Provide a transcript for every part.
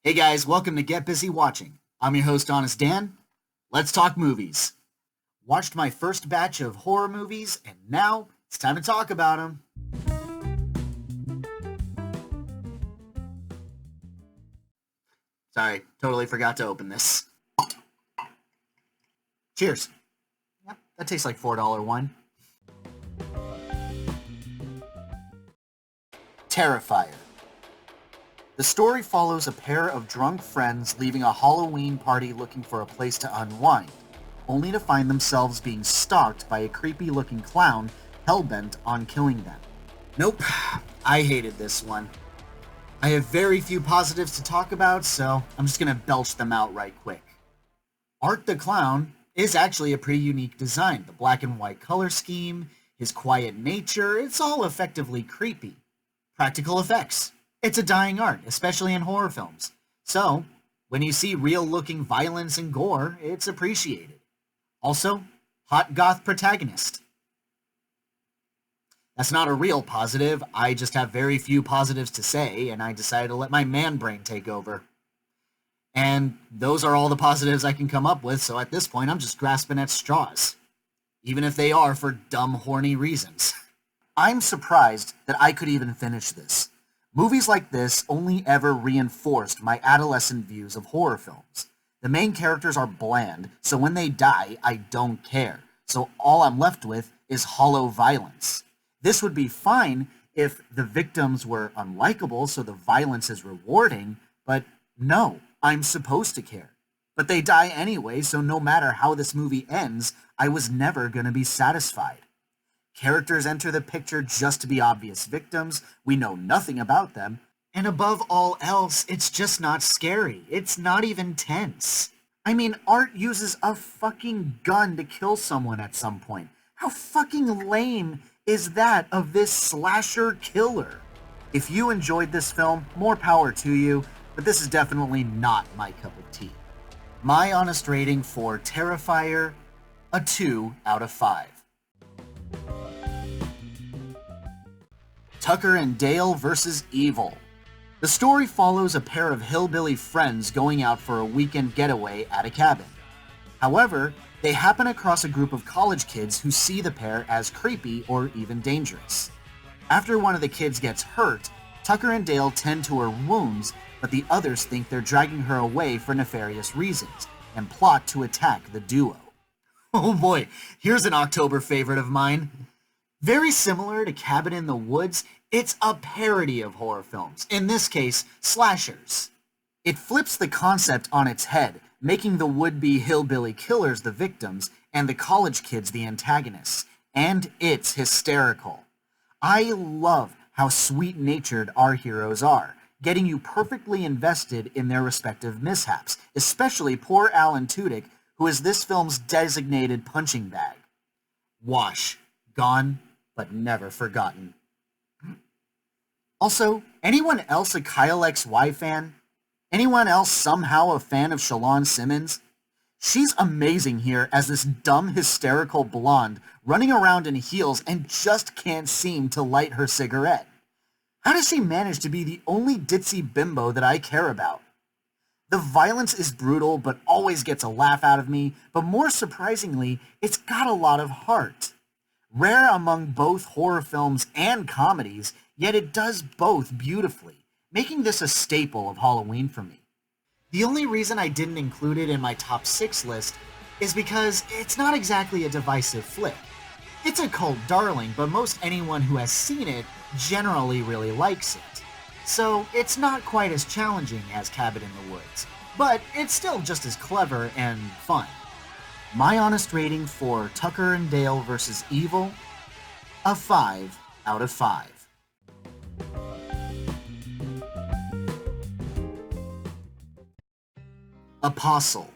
Hey guys, welcome to Get Busy Watching. I'm your host, Honest Dan. Let's talk movies. Watched my first batch of horror movies, and now it's time to talk about them. Sorry, totally forgot to open this. Cheers. Yep, that tastes like $4 wine. Terrifier. The story follows a pair of drunk friends leaving a Halloween party looking for a place to unwind, only to find themselves being stalked by a creepy-looking clown hell-bent on killing them. Nope, I hated this one. I have very few positives to talk about, so I'm just gonna belch them out right quick. Art the Clown is actually a pretty unique design. The black and white color scheme, his quiet nature, it's all effectively creepy. Practical effects. It's a dying art, especially in horror films. So, when you see real-looking violence and gore, it's appreciated. Also, hot goth protagonist. That's not a real positive, I just have very few positives to say, and I decided to let my man brain take over. And those are all the positives I can come up with, so at this point I'm just grasping at straws. Even if they are for dumb, horny reasons. I'm surprised that I could even finish this. Movies like this only ever reinforced my adolescent views of horror films. The main characters are bland, so when they die, I don't care. So all I'm left with is hollow violence. This would be fine if the victims were unlikable, so the violence is rewarding, but no, I'm supposed to care. But they die anyway, so no matter how this movie ends, I was never gonna be satisfied. Characters enter the picture just to be obvious victims, we know nothing about them, and above all else, it's just not scary. It's not even tense. I mean, Art uses a fucking gun to kill someone at some point. How fucking lame is that of this slasher killer? If you enjoyed this film, more power to you, but this is definitely not my cup of tea. My honest rating for Terrifier, a 2 out of 5. Tucker and Dale vs. Evil. The story follows a pair of hillbilly friends going out for a weekend getaway at a cabin. However, they happen across a group of college kids who see the pair as creepy or even dangerous. After one of the kids gets hurt, Tucker and Dale tend to her wounds, but the others think they're dragging her away for nefarious reasons and plot to attack the duo. Oh boy, here's an October favorite of mine. Very similar to Cabin in the Woods, it's a parody of horror films, in this case, slashers. It flips the concept on its head, making the would-be hillbilly killers the victims and the college kids the antagonists, and it's hysterical. I love how sweet-natured our heroes are, getting you perfectly invested in their respective mishaps, especially poor Alan Tudyk, who is this film's designated punching bag. Wash. Gone, but never forgotten. Also, anyone else a Kyle XY fan? Anyone else somehow a fan of Shalon Simmons? She's amazing here as this dumb, hysterical blonde running around in heels and just can't seem to light her cigarette. How does she manage to be the only ditzy bimbo that I care about? The violence is brutal but always gets a laugh out of me, but more surprisingly, it's got a lot of heart. Rare among both horror films and comedies, yet it does both beautifully, making this a staple of Halloween for me. The only reason I didn't include it in my top 6 list is because it's not exactly a divisive flick. It's a cult darling, but most anyone who has seen it generally really likes it. So it's not quite as challenging as Cabin in the Woods, but it's still just as clever and fun. My honest rating for Tucker and Dale vs. Evil, a 5 out of 5. Apostle.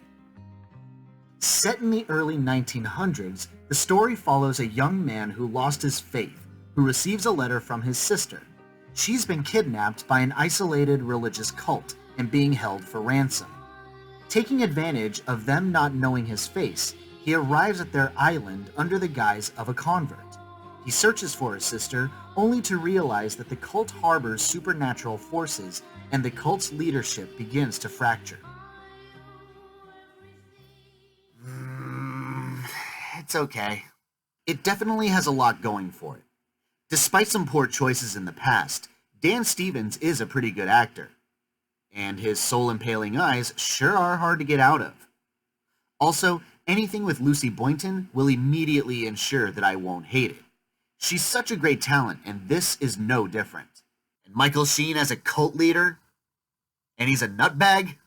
Set in the early 1900s, the story follows a young man who lost his faith, who receives a letter from his sister. She's been kidnapped by an isolated religious cult and being held for ransom. Taking advantage of them not knowing his face, he arrives at their island under the guise of a convert. He searches for his sister, only to realize that the cult harbors supernatural forces and the cult's leadership begins to fracture. It's okay. It definitely has a lot going for it. Despite some poor choices in the past, Dan Stevens is a pretty good actor. And his soul-impaling eyes sure are hard to get out of. Also, anything with Lucy Boynton will immediately ensure that I won't hate it. She's such a great talent, and this is no different. And Michael Sheen as a cult leader? And he's a nutbag?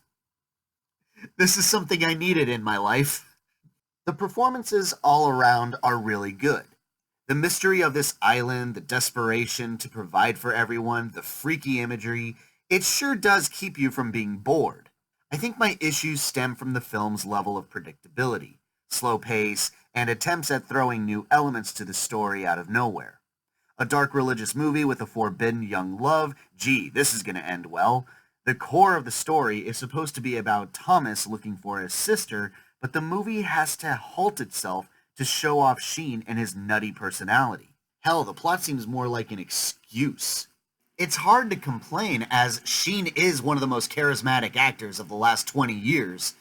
This is something I needed in my life. The performances all around are really good. The mystery of this island, the desperation to provide for everyone, the freaky imagery, it sure does keep you from being bored. I think my issues stem from the film's level of predictability, slow pace, and attempts at throwing new elements to the story out of nowhere. A dark religious movie with a forbidden young love, gee, this is going to end well. The core of the story is supposed to be about Thomas looking for his sister, but the movie has to halt itself to show off Sheen and his nutty personality. Hell, the plot seems more like an excuse. It's hard to complain, as Sheen is one of the most charismatic actors of the last 20 years,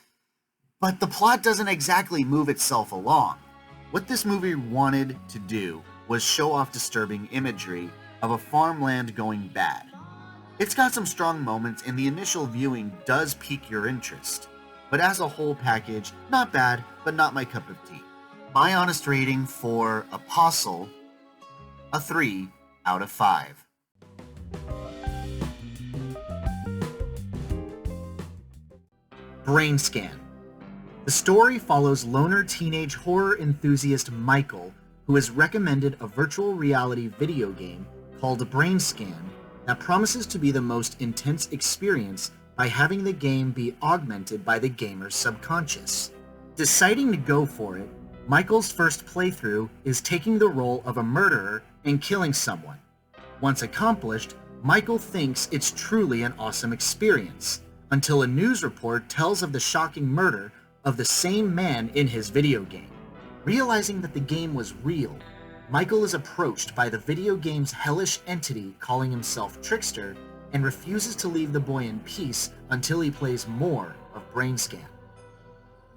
but the plot doesn't exactly move itself along. What this movie wanted to do was show off disturbing imagery of a farmland going bad. It's got some strong moments, and the initial viewing does pique your interest, but as a whole package, not bad, but not my cup of tea. My honest rating for Apostle, a 3 out of 5. BRAINSCAN. The story follows loner teenage horror enthusiast Michael, who is recommended a virtual reality video game called BRAINSCAN that promises to be the most intense experience by having the game be augmented by the gamer's subconscious. Deciding to go for it, Michael's first playthrough is taking the role of a murderer and killing someone. Once accomplished, Michael thinks it's truly an awesome experience, until a news report tells of the shocking murder of the same man in his video game. Realizing that the game was real, Michael is approached by the video game's hellish entity calling himself Trickster and refuses to leave the boy in peace until he plays more of BRAINSCAN.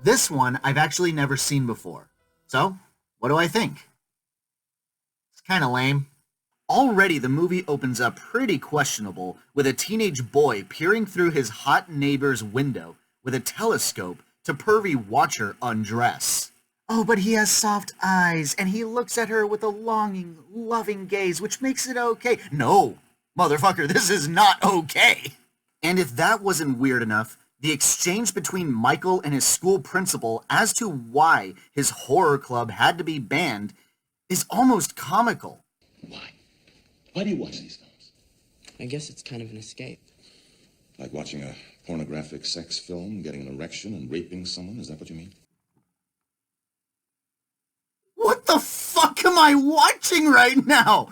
This one I've actually never seen before. So, what do I think? It's kinda lame. Already the movie opens up pretty questionable, with a teenage boy peering through his hot neighbor's window with a telescope to pervy watch her undress. Oh, but he has soft eyes, and he looks at her with a longing, loving gaze, which makes it okay. No, motherfucker, this is not okay. And if that wasn't weird enough, the exchange between Michael and his school principal as to why his horror club had to be banned is almost comical. Why? Why do you watch these films? I guess it's kind of an escape. Like watching a pornographic sex film, getting an erection, and raping someone? Is that what you mean? What the fuck am I watching right now?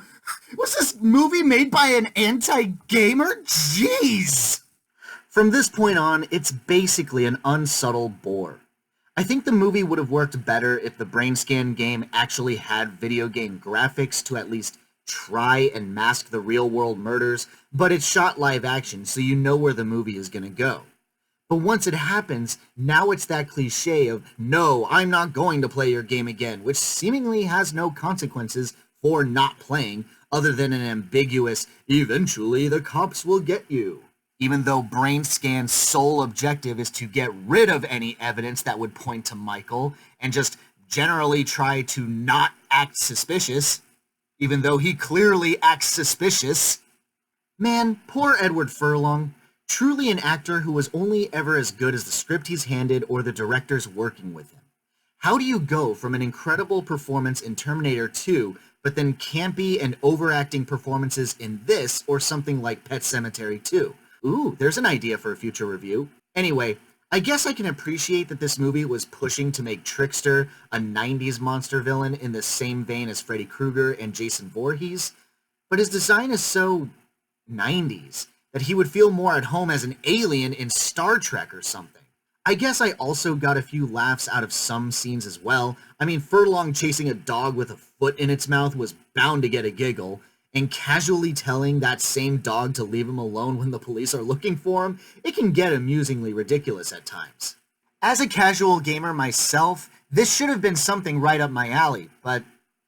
Was this movie made by an anti-gamer? Jeez! From this point on, it's basically an unsubtle bore. I think the movie would have worked better if the BRAINSCAN game actually had video game graphics to at least try and mask the real-world murders, but it's shot live action, so you know where the movie is gonna go. But once it happens, now it's that cliche of, no, I'm not going to play your game again, which seemingly has no consequences for not playing, other than an ambiguous, eventually the cops will get you. Even though BRAINSCAN's sole objective is to get rid of any evidence that would point to Michael, and just generally try to not act suspicious, even though he clearly acts suspicious. Man, poor Edward Furlong. Truly an actor who was only ever as good as the script he's handed or the directors working with him. How do you go from an incredible performance in Terminator 2, but then campy and overacting performances in this or something like Pet Sematary 2? Ooh, there's an idea for a future review. Anyway, I guess I can appreciate that this movie was pushing to make Trickster a 90s monster villain in the same vein as Freddy Krueger and Jason Voorhees, but his design is so 90s that he would feel more at home as an alien in Star Trek or something. I guess I also got a few laughs out of some scenes as well. I mean, Furlong chasing a dog with a foot in its mouth was bound to get a giggle, and casually telling that same dog to leave him alone when the police are looking for him, it can get amusingly ridiculous at times. As a casual gamer myself, this should have been something right up my alley, but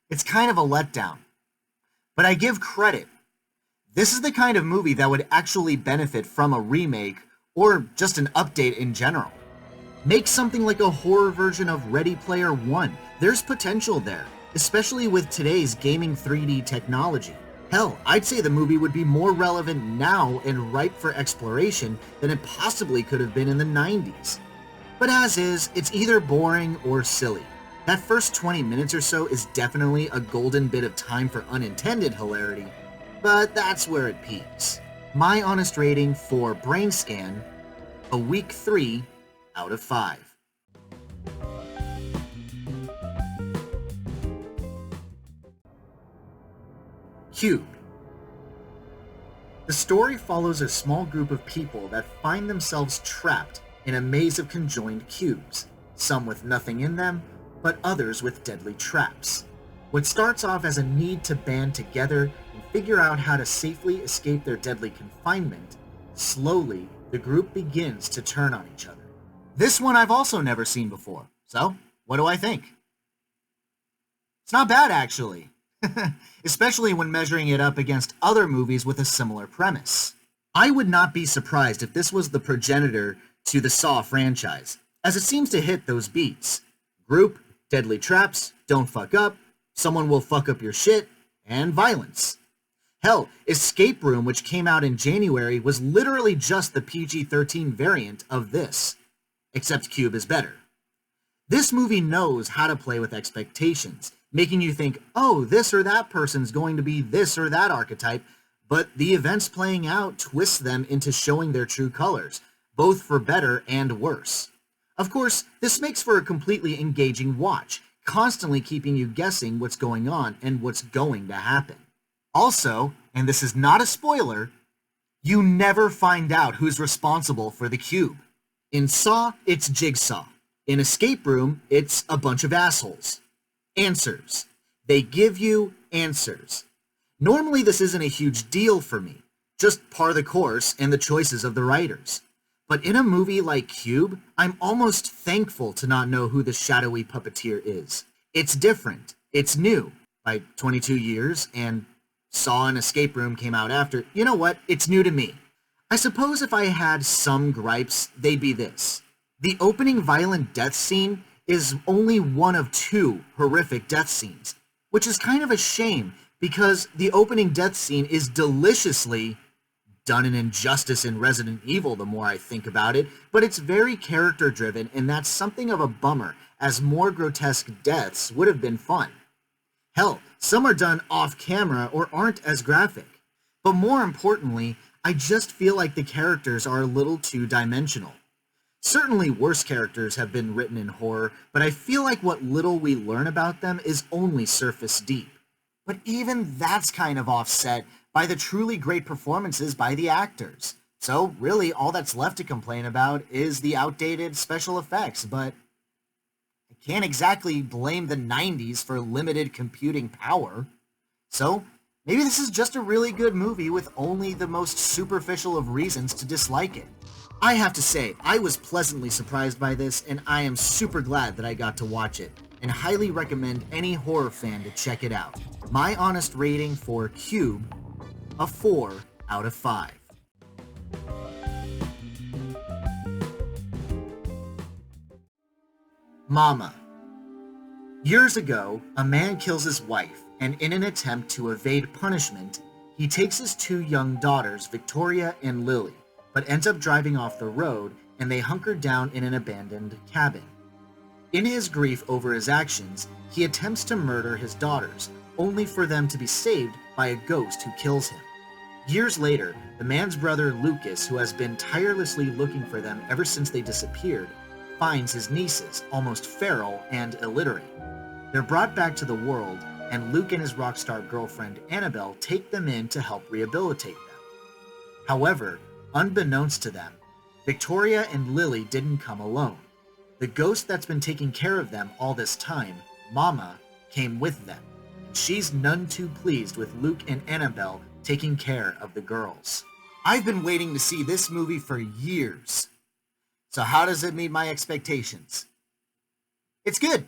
it's kind of a letdown. But I give credit. This is the kind of movie that would actually benefit from a remake or just an update in general. Make something like a horror version of Ready Player One. There's potential there, especially with today's gaming 3D technology. Hell, I'd say the movie would be more relevant now and ripe for exploration than it possibly could have been in the 90s. But as is, it's either boring or silly. That first 20 minutes or so is definitely a golden bit of time for unintended hilarity, but that's where it peaks. My honest rating for BRAINSCAN, a weak 3 out of 5. Cube. The story follows a small group of people that find themselves trapped in a maze of conjoined cubes, some with nothing in them, but others with deadly traps. What starts off as a need to band together and figure out how to safely escape their deadly confinement, slowly the group begins to turn on each other. This one I've also never seen before, so what do I think? It's not bad, actually. Especially when measuring it up against other movies with a similar premise. I would not be surprised if this was the progenitor to the Saw franchise, as it seems to hit those beats. Group, deadly traps, don't fuck up, someone will fuck up your shit, and violence. Hell, Escape Room, which came out in January, was literally just the PG-13 variant of this, except Cube is better. This movie knows how to play with expectations, making you think, oh, this or that person's going to be this or that archetype, but the events playing out twist them into showing their true colors, both for better and worse. Of course, this makes for a completely engaging watch, constantly keeping you guessing what's going on and what's going to happen. Also, and this is not a spoiler, you never find out who's responsible for the cube. In Saw, it's Jigsaw. In Escape Room, it's a bunch of assholes. Answers. They give you answers. Normally this isn't a huge deal for me, just par the course and the choices of the writers. But in a movie like Cube, I'm almost thankful to not know who the shadowy puppeteer is. It's different. It's new. By 22 years, and Saw and Escape Room came out after, you know what? It's new to me. I suppose if I had some gripes, they'd be this. The opening violent death scene is only one of 2 horrific death scenes, which is kind of a shame because the opening death scene is deliciously done an injustice in Resident Evil the more I think about it, but it's very character driven and that's something of a bummer as more grotesque deaths would have been fun. Hell, some are done off camera or aren't as graphic. But more importantly, I just feel like the characters are a little two-dimensional. Certainly worse characters have been written in horror, but I feel like what little we learn about them is only surface deep. But even that's kind of offset by the truly great performances by the actors. So really all that's left to complain about is the outdated special effects, but I can't exactly blame the 90s for limited computing power. So maybe this is just a really good movie with only the most superficial of reasons to dislike it. I have to say, I was pleasantly surprised by this, and I am super glad that I got to watch it, and highly recommend any horror fan to check it out. My honest rating for Cube, a 4 out of 5. Mama. Years ago, a man kills his wife, and in an attempt to evade punishment, he takes his 2 young daughters, Victoria and Lily, but ends up driving off the road and they hunker down in an abandoned cabin. In his grief over his actions, he attempts to murder his daughters, only for them to be saved by a ghost who kills him. Years later, the man's brother Lucas, who has been tirelessly looking for them ever since they disappeared, finds his nieces, almost feral and illiterate. They're brought back to the world, and Luke and his rock star girlfriend Annabelle take them in to help rehabilitate them. However, unbeknownst to them, Victoria and Lily didn't come alone. The ghost that's been taking care of them all this time, Mama, came with them, She's none too pleased with Luke and Annabelle taking care of the girls. I've been waiting to see this movie for years. So how does it meet my expectations? It's good.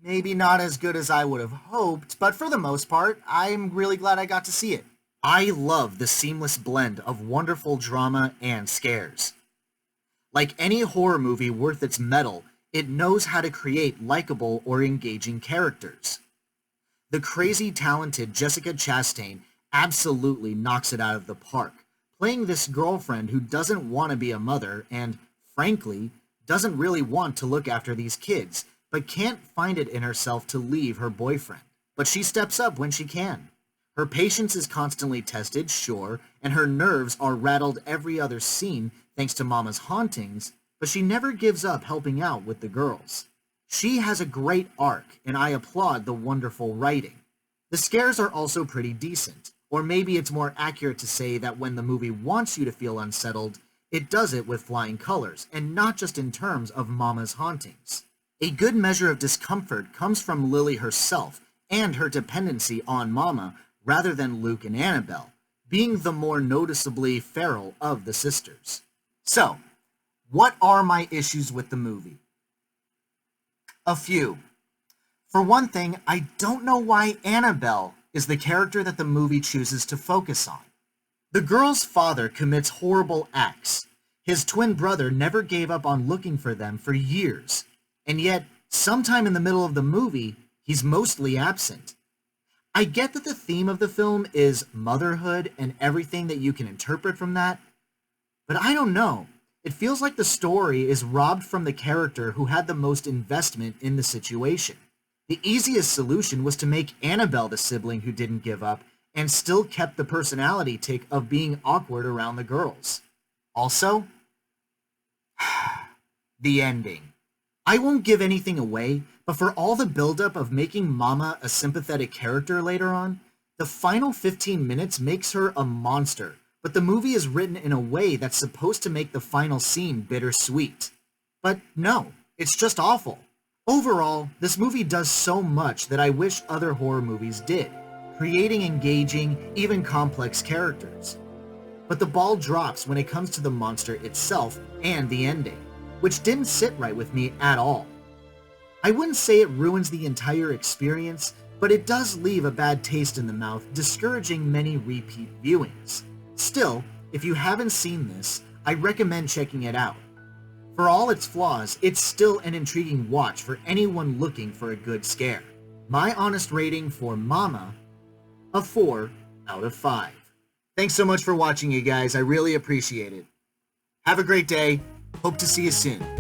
Maybe not as good as I would have hoped, but for the most part, I'm really glad I got to see it. I love the seamless blend of wonderful drama and scares. Like any horror movie worth its mettle, it knows how to create likable or engaging characters. The crazy talented Jessica Chastain absolutely knocks it out of the park, playing this girlfriend who doesn't want to be a mother and, frankly, doesn't really want to look after these kids, but can't find it in herself to leave her boyfriend. But she steps up when she can. Her patience is constantly tested, sure, and her nerves are rattled every other scene thanks to Mama's hauntings, but she never gives up helping out with the girls. She has a great arc, and I applaud the wonderful writing. The scares are also pretty decent, or maybe it's more accurate to say that when the movie wants you to feel unsettled, it does it with flying colors, and not just in terms of Mama's hauntings. A good measure of discomfort comes from Lily herself and her dependency on Mama rather than Luke and Annabelle, being the more noticeably feral of the sisters. So, what are my issues with the movie? A few. For one thing, I don't know why Annabelle is the character that the movie chooses to focus on. The girl's father commits horrible acts. His twin brother never gave up on looking for them for years. And yet, sometime in the middle of the movie, he's mostly absent. I get that the theme of the film is motherhood and everything that you can interpret from that, but I don't know. It feels like the story is robbed from the character who had the most investment in the situation. The easiest solution was to make Annabelle the sibling who didn't give up and still kept the personality tick of being awkward around the girls. Also, the ending. I won't give anything away, but for all the buildup of making Mama a sympathetic character later on, the final 15 minutes makes her a monster, but the movie is written in a way that's supposed to make the final scene bittersweet. But no, it's just awful. Overall, this movie does so much that I wish other horror movies did, creating engaging, even complex characters. But the ball drops when it comes to the monster itself and the ending, which didn't sit right with me at all. I wouldn't say it ruins the entire experience, but it does leave a bad taste in the mouth, discouraging many repeat viewings. Still, if you haven't seen this, I recommend checking it out. For all its flaws, it's still an intriguing watch for anyone looking for a good scare. My honest rating for Mama, a 4 out of 5. Thanks so much for watching, you guys. I really appreciate it. Have a great day. Hope to see you soon.